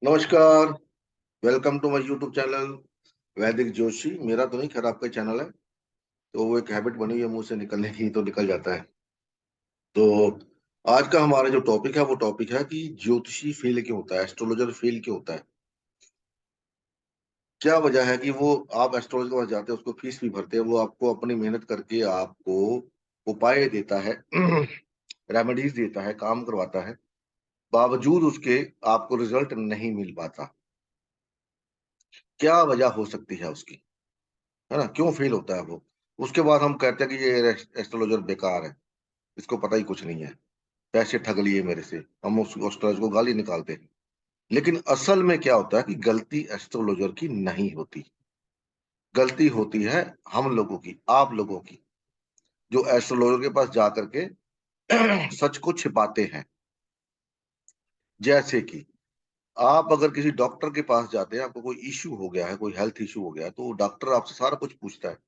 नमस्कार। Welcome to my YouTube channel Vaidik Joshi. मेरा तो नहीं, खैर आपका चैनल है। तो वो एक हैबिट बनी हुई है मुंह से निकलने की, तो निकल जाता है। तो आज का हमारा जो टॉपिक है वो टॉपिक है कि ज्योतिषी फेल क्यों होता है, एस्ट्रोलॉजर फेल क्यों होता है। क्या वजह है कि वो आप एस्ट्रोलॉजर के पास जाते हैं, उसको फीस भी भरते हैं, वो आपको अपनी मेहनत करके आपको उपाय देता है रेमेडीज देता है, काम करवाता है, बावजूद उसके आपको रिजल्ट नहीं मिल पाता। क्या वजह हो सकती है उसकी, है ना, क्यों फेल होता है वो। उसके बाद हम कहते हैं कि ये एस्ट्रोलॉजर बेकार है, इसको पता ही कुछ नहीं है, पैसे ठग लिए मेरे से, हम उस एस्ट्रोलॉजर को गाली निकालते हैं। लेकिन असल में क्या होता है कि गलती एस्ट्रोलॉजर की नहीं होती, गलती होती है हम लोगों की, आप लोगों की, जो एस्ट्रोलॉजर के पास जाकर के सच को छिपाते हैं। जैसे कि आप अगर किसी डॉक्टर के पास जाते हैं, आपको कोई इश्यू हो गया है, कोई हेल्थ इश्यू हो गया है, तो डॉक्टर आपसे सारा कुछ पूछता है।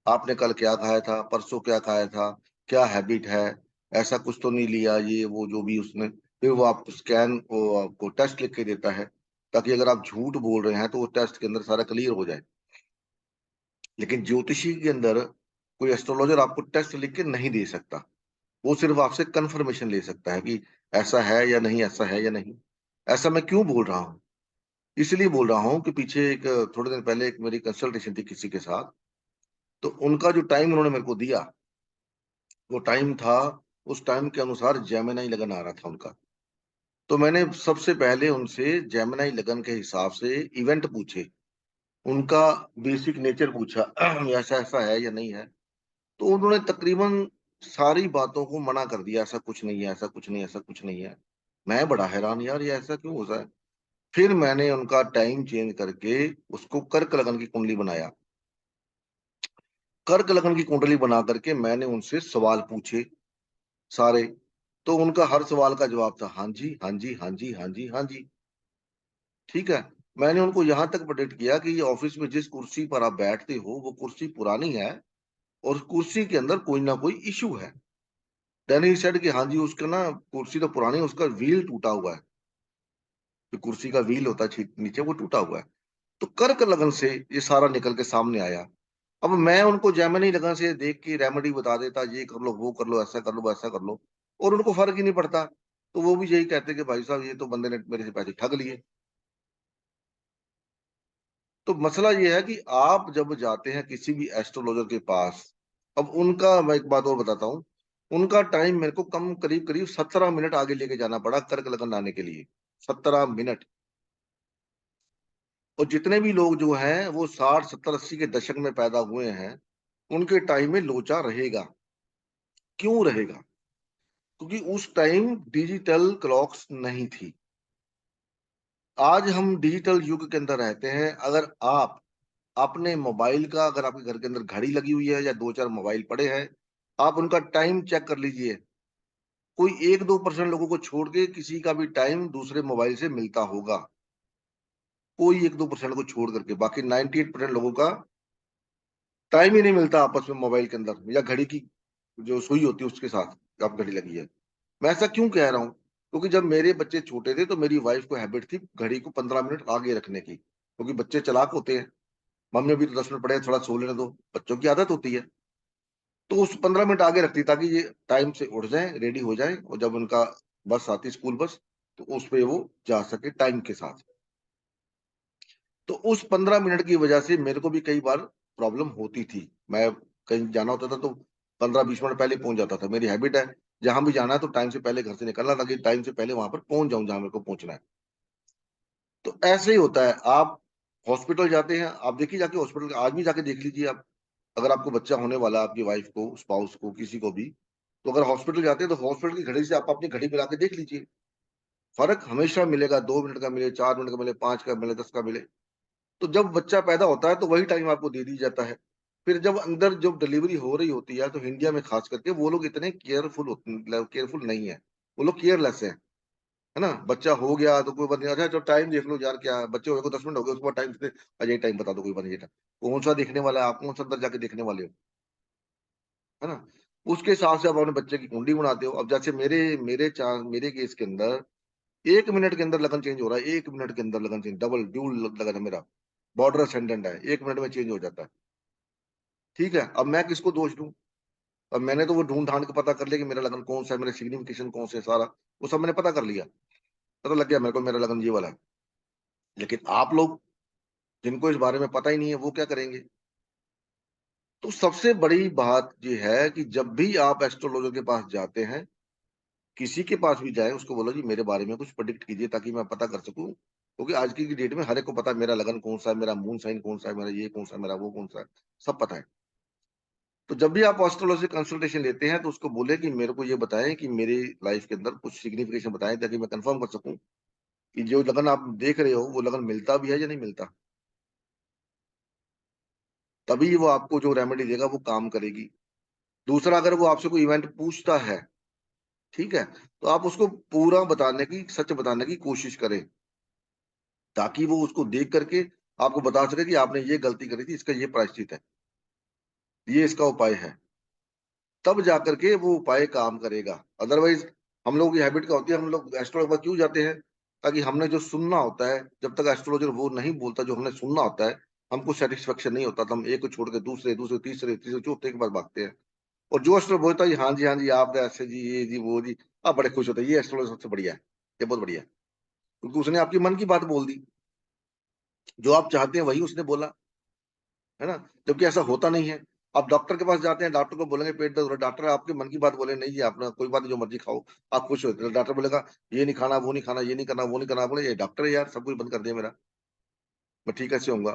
आपने कल क्या खाया था, परसों क्या खाया था, क्या हैबिट है, ऐसा कुछ तो नहीं लिया, ये वो जो भी उसने। फिर वो आप स्कैन, वो आपको टेस्ट लिख के देता है, ताकि अगर आप झूठ बोल रहे हैं तो वो टेस्ट के अंदर सारा क्लियर हो जाए। लेकिन ज्योतिषी के अंदर कोई एस्ट्रोलॉजर आपको टेस्ट लिख के नहीं दे सकता। वो सिर्फ आपसे कंफर्मेशन ले सकता है कि ऐसा है या नहीं, ऐसा है या नहीं। ऐसा मैं क्यों बोल रहा हूँ, इसलिए बोल रहा हूँ कि पीछे एक, थोड़े दिन पहले एक मेरी कंसल्टेशन थी किसी के साथ। तो उनका जो टाइम उन्होंने मेरे को दिया, वो टाइम था, उस टाइम के अनुसार जेमिनाई लगन आ रहा था उनका। तो मैंने सबसे पहले उनसे जेमिनाई लगन के हिसाब से इवेंट पूछे, उनका बेसिक नेचर पूछा ऐसा ऐसा है या नहीं है। तो उन्होंने तकरीबन सारी बातों को मना कर दिया, ऐसा कुछ नहीं है, ऐसा कुछ नहीं है, ऐसा कुछ नहीं है। मैं बड़ा हैरान, यार ये ऐसा क्यों हो रहा है। फिर मैंने उनका टाइम चेंज करके उसको कर्क लगन की कुंडली बनाया। कर्क लगन की कुंडली बना करके मैंने उनसे सवाल पूछे सारे। तो उनका हर सवाल का जवाब था हाँ जी, हाँ जी, हाँ जी, हाँ जी, हाँ जी। ठीक है। मैंने उनको यहां तक प्रेडिक्ट किया कि ये ऑफिस में जिस कुर्सी पर आप बैठते हो वो कुर्सी पुरानी है, और उस कुर्सी के अंदर कोई ना कोई इशू है। देन ही सेड कि हाँ जी, उसका ना कुर्सी तो पुरानी है, उसका व्हील टूटा हुआ है। जो कुर्सी का व्हील होता है नीचे, वो टूटा हुआ है। तो कर्क लगन से ये सारा निकल के सामने आया। अब मैं उनको जेमिनी लगन से देख के रेमेडी बता देता, ये कर लो, वो कर लो, ऐसा कर लो, वैसा कर लो, और उनको फर्क ही नहीं पड़ता। तो वो भी यही कहते कि भाई साहब ये तो बंदे ने मेरे से पैसे ठग लिए। तो मसला ये है कि आप जब जाते हैं किसी भी एस्ट्रोलॉजर के पास, अब उनका मैं एक बात और बताता हूँ। उनका टाइम मेरे को कम, करीब करीब 17 मिनट आगे लेके जाना पड़ा कर्क लगन आने के लिए। 17 मिनट। और जितने भी लोग जो हैं वो 60 70 80 के दशक में पैदा हुए हैं, उनके टाइम में लोचा रहेगा। क्यों रहेगा? क्योंकि उस टाइम डिजिटल क्लॉक्स नहीं थी। आज हम डिजिटल युग के अंदर रहते हैं। अगर आप अपने मोबाइल का, अगर आपके घर के अंदर घड़ी लगी हुई है या दो चार मोबाइल पड़े हैं, आप उनका टाइम चेक कर लीजिए। कोई 1 2% लोगों को छोड़ के किसी का भी टाइम दूसरे मोबाइल से मिलता होगा। कोई 1 2% को छोड़ करके बाकी 98% लोगों का टाइम ही नहीं मिलता आपस में मोबाइल के अंदर, या घड़ी की जो सुई होती है उसके साथ आप घड़ी लगी है। मैं ऐसा क्यों कह रहा हूँ? क्योंकि जब मेरे बच्चे छोटे थे तो मेरी वाइफ को हैबिट थी घड़ी को 15 मिनट आगे रखने की, क्योंकि बच्चे चालाक होते हैं। मम्मी अभी तो 10 मिनट पड़े हैं, थोड़ा सो लेने दो, बच्चों की आदत होती है। तो उस 15 मिनट आगे रखती ताकि ये टाइम से उठ जाए, रेडी हो जाए, और जब उनका बस आती, स्कूल बस, तो उस पे वो जा सके टाइम के साथ। तो उस 15 मिनट की वजह से मेरे को भी कई बार प्रॉब्लम होती थी। मैं कहीं जाना होता था तो 15 20 मिनट पहले पहुंच जाता था। मेरी हैबिट है, जहां भी जाना है तो टाइम से पहले घर से निकलना, ताकि टाइम से पहले वहां पर पहुंच जाऊं जहां मेरे को पहुंचना है। तो ऐसे ही होता है। आप हॉस्पिटल जाते हैं, आप देखिए जाके हॉस्पिटल आज भी जाके देख लीजिए आप। अगर आपको बच्चा होने वाला है, आपकी वाइफ को, स्पाउस को, किसी को भी, तो अगर हॉस्पिटल जाते हैं तो हॉस्पिटल की घड़ी से आप अपनी घड़ी मिला के देख लीजिए। फर्क हमेशा मिलेगा, 2 मिनट का मिले, 4 मिनट का मिले, 5 का मिले, 10 का मिले। तो जब बच्चा पैदा होता है तो वही टाइम आपको दे दी जाता है। फिर जब अंदर जब डिलीवरी हो रही होती है, तो इंडिया में खास करके वो लोग इतने केयरफुल नहीं है। वो लोग केयरलेस है ना। बच्चा हो गया तो कोई बात नहीं, अच्छा तो टाइम देख लो यार, क्या है, बच्चे हो गए 10 मिनट हो गए, उसके बाद टाइम से अजय टाइम बता दो, कोई बात नहीं, ये कौन सा देखने वाला है, आप कौन सा अंदर जाके देखने वाले हो, है ना। उसके हिसाब से आप अपने बच्चे की कुंडली बनाते हो। अब जैसे मेरे मेरे चांस मेरे केस के अंदर 1 मिनट के अंदर लगन चेंज हो रहा है, 1 मिनट के अंदर लगन चेंज, डबल ड्यूल लगन है मेरा, बॉर्डर असेंडेंट है, 1 मिनट में चेंज हो जाता है। ठीक है, अब मैं किसको दोष दूं? अब मैंने तो वो ढूंढ ढांड के पता कर लिया कि मेरा लगन कौन सा है, मेरे सिग्निफिकेशन कौन से है, सारा वो सब मैंने पता कर लिया, पता लग गया मेरे को मेरा लगन ये वाला है। लेकिन आप लोग जिनको इस बारे में पता ही नहीं है, वो क्या करेंगे? तो सबसे बड़ी बात ये है कि जब भी आप एस्ट्रोलॉजर के पास जाते हैं, किसी के पास भी जाए, उसको बोलो जी मेरे बारे में कुछ प्रेडिक्ट कीजिए ताकि मैं पता कर सकूं, क्योंकि आज की डेट में हर एक को पता है मेरा लगन कौन सा है, मेरा मून साइन कौन सा है, मेरा ये कौन सा है, मेरा वो कौन सा है, सब पता है। तो जब भी आप एस्ट्रोलॉजी कंसल्टेशन लेते हैं तो उसको बोले कि मेरे को ये बताएं कि मेरी लाइफ के अंदर कुछ सिग्निफिकेशन बताएं ताकि मैं कंफर्म कर सकूं कि जो लगन आप देख रहे हो वो लगन मिलता भी है या नहीं मिलता। तभी वो आपको जो रेमेडी देगा वो काम करेगी। दूसरा, अगर वो आपसे कोई इवेंट पूछता है, ठीक है, तो आप उसको पूरा बताने की, सच बताने की कोशिश करें, ताकि वो उसको देख करके आपको बता सके कि आपने ये गलती करी थी, इसका ये प्रायश्चित है, ये इसका उपाय है। तब जाकर के वो उपाय काम करेगा। अदरवाइज हम लोगों की हैबिट क्या होती है, हम लोग एस्ट्रोलॉजर के पास क्यों जाते हैं? ताकि हमने जो सुनना होता है, जब तक एस्ट्रोलॉजर वो नहीं बोलता जो हमने सुनना होता है, हमको सेटिस्फेक्शन नहीं होता, तो हम एक को छोड़ के दूसरे, दूसरे तीसरे, तीसरे चौथे के पास भागते हैं। और जो एस्ट्रोलॉजर बोलता है हाँ जी हाँ जी आप ऐसे जी, ये जी वो जी, आप बड़े खुश होते हैं, ये एस्ट्रोलॉजर सबसे बढ़िया है, ये बहुत बढ़िया है, क्योंकि उसने आपकी मन की बात बोल दी, जो आप चाहते हैं वही उसने बोला, है ना? जबकि ऐसा होता नहीं है। आप डॉक्टर के पास जाते हैं, डॉक्टर को बोलेंगे पेट दर्द हो रहा है, डॉक्टर आपके मन की बात बोले नहीं जी आपने कोई बात नहीं, जो मर्जी खाओ, आप खुश होते हैं। डॉक्टर बोलेगा ये नहीं खाना, वो नहीं खाना, ये नहीं करना, वो नहीं करना, बोले ये डॉक्टर है यार, सब कुछ बंद कर दिया मेरा, मैं ठीक कैसे होऊंगा?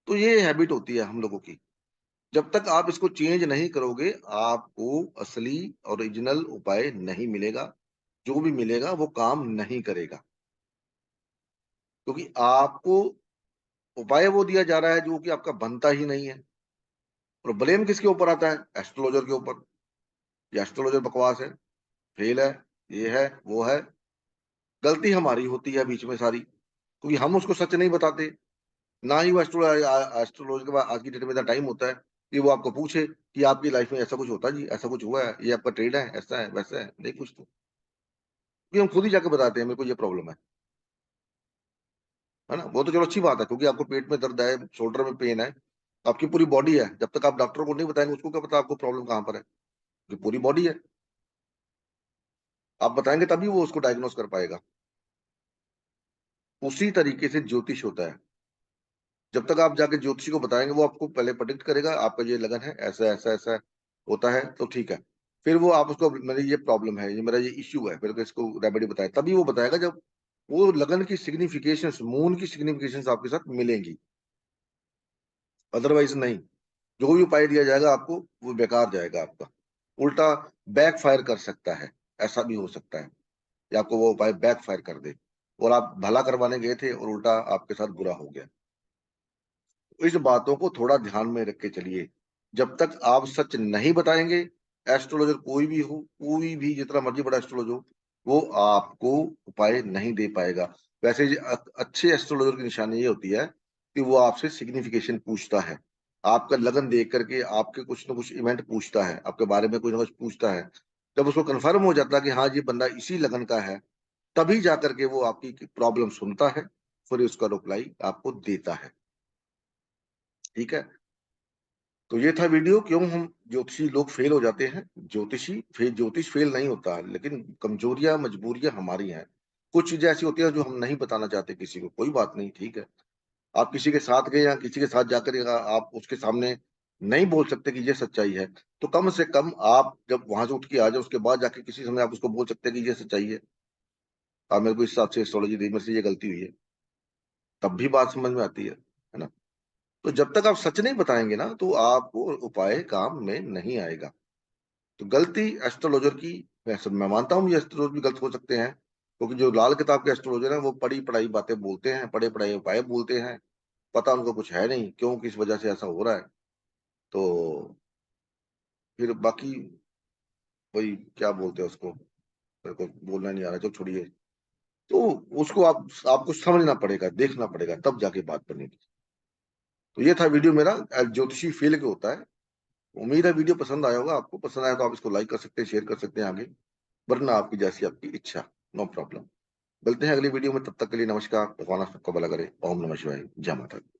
तो ये हैबिट होती है हम लोगों की। जब तक आप इसको चेंज नहीं करोगे, आपको असली ओरिजिनल उपाय नहीं मिलेगा। जो भी मिलेगा वो काम नहीं करेगा, क्योंकि आपको उपाय वो दिया जा रहा है जो कि आपका बनता ही नहीं है। और ब्लेम किसके ऊपर आता है? एस्ट्रोलॉजर के ऊपर। ये एस्ट्रोलॉजर बकवास है, फेल है, ये है, वो है। गलती हमारी होती है बीच में सारी, क्योंकि हम उसको सच नहीं बताते। ना ही वो एस्ट्रोलॉजर के पास आज की डेट में इतना टाइम होता है कि वो आपको पूछे कि आपकी लाइफ में ऐसा कुछ होता है जी, ऐसा कुछ हुआ है, ये आपका ट्रेड है, ऐसा है वैसा है, नहीं कुछ तो, क्योंकि हम खुद ही जाके बताते हैं मेरे को ये प्रॉब्लम है ना? वो तो चलो अच्छी बात है, क्योंकि आपको पेट में दर्द है, शोल्डर में पेन है, आपकी पूरी बॉडी है। जब तक आप डॉक्टर को नहीं बताएंगे, उसको क्या पता आपको प्रॉब्लम कहाँ पर है? कि पूरी बॉडी है, आप बताएंगे तभी वो उसको डायग्नोस कर पाएगा। उसी तरीके से ज्योतिष होता है। जब तक आप जाके ज्योतिषी को बताएंगे, वो आपको पहले प्रेडिक्ट करेगा आपका ये लगन है, ऐसा ऐसा ऐसा होता है, तो ठीक है। फिर वो आप उसको मेरी ये प्रॉब्लम है, ये मेरा ये इश्यू है, फिर तो इसको रेमेडी बताए, तभी वो बताएगा जब वो लगन की सिग्निफिकेशन, मून की सिग्निफिकेशन आपके साथ मिलेंगी। अदरवाइज नहीं। जो भी उपाय दिया जाएगा आपको, वो बेकार जाएगा आपका, उल्टा बैक फायर कर सकता है। ऐसा भी हो सकता है कि आपको वो उपाय बैक फायर कर दे, और आप भला करवाने गए थे और उल्टा आपके साथ बुरा हो गया। इस बातों को थोड़ा ध्यान में रख के चलिए। जब तक आप सच नहीं बताएंगे, एस्ट्रोलॉजर कोई भी हो, कोई भी जितना मर्जी बड़ा एस्ट्रोलॉजर हो, वो आपको उपाय नहीं दे पाएगा। वैसे अच्छे एस्ट्रोलॉजर की निशानी ये होती है कि वो आपसे सिग्निफिकेशन पूछता है, आपका लगन देख करके आपके कुछ ना कुछ इवेंट पूछता है, आपके बारे में कुछ ना कुछ पूछता है। जब उसको कंफर्म हो जाता है कि हाँ ये बंदा इसी लगन का है, तभी जाकर के वो आपकी प्रॉब्लम सुनता है, फिर उसका रिप्लाई आपको देता है। ठीक है, तो ये था वीडियो, क्यों हम ज्योतिषी लोग फेल हो जाते हैं। ज्योतिष फेल नहीं होता, लेकिन कमजोरियां मजबूरियां हमारी हैं। कुछ चीजें ऐसी होती है जो हम नहीं बताना चाहते किसी को, कोई बात नहीं, ठीक है। आप किसी के साथ गए या किसी के साथ जाकर आप उसके सामने नहीं बोल सकते कि ये सच्चाई है, तो कम से कम आप जब वहां से उठ के आ जाओ, उसके बाद जाके किसी समय आप उसको बोल सकते हैं कि ये सच्चाई है, आप मेरे को इस हिसाब से एस्ट्रोलॉजी दी, मेरे से ये गलती हुई है, तब भी बात समझ में आती है ना? तो जब तक आप सच नहीं बताएंगे ना, तो आपको उपाय काम में नहीं आएगा। तो गलती एस्ट्रोलॉजर की, मैं मानता हूँ ये एस्ट्रोलॉजर भी गलत हो सकते हैं, क्योंकि जो लाल किताब के एस्ट्रोलॉजर हैं वो पढ़ी पढ़ाई बातें बोलते हैं, पढ़े पढ़ाई उपाय बोलते हैं, पता उनको कुछ है नहीं क्यों किस वजह से ऐसा हो रहा है। तो फिर बाकी वही क्या बोलते हैं उसको, मेरे को बोलना नहीं आ रहा, जो छोड़िए। तो उसको आपको समझना पड़ेगा, देखना पड़ेगा, तब जाके बात बनेगी। तो ये था वीडियो मेरा, ज्योतिषी फेल के होता है। उम्मीद है वीडियो पसंद आया होगा आपको। पसंद आया तो आप इसको लाइक कर सकते हैं, शेयर कर सकते हैं आगे, वरना आपकी जैसी आपकी इच्छा। No problem. मिलते हैं अगली वीडियो में, तब तक के लिए नमस्कार। भगवान आप सबको भला करे। ओम नमः शिवाय। जय माता दी।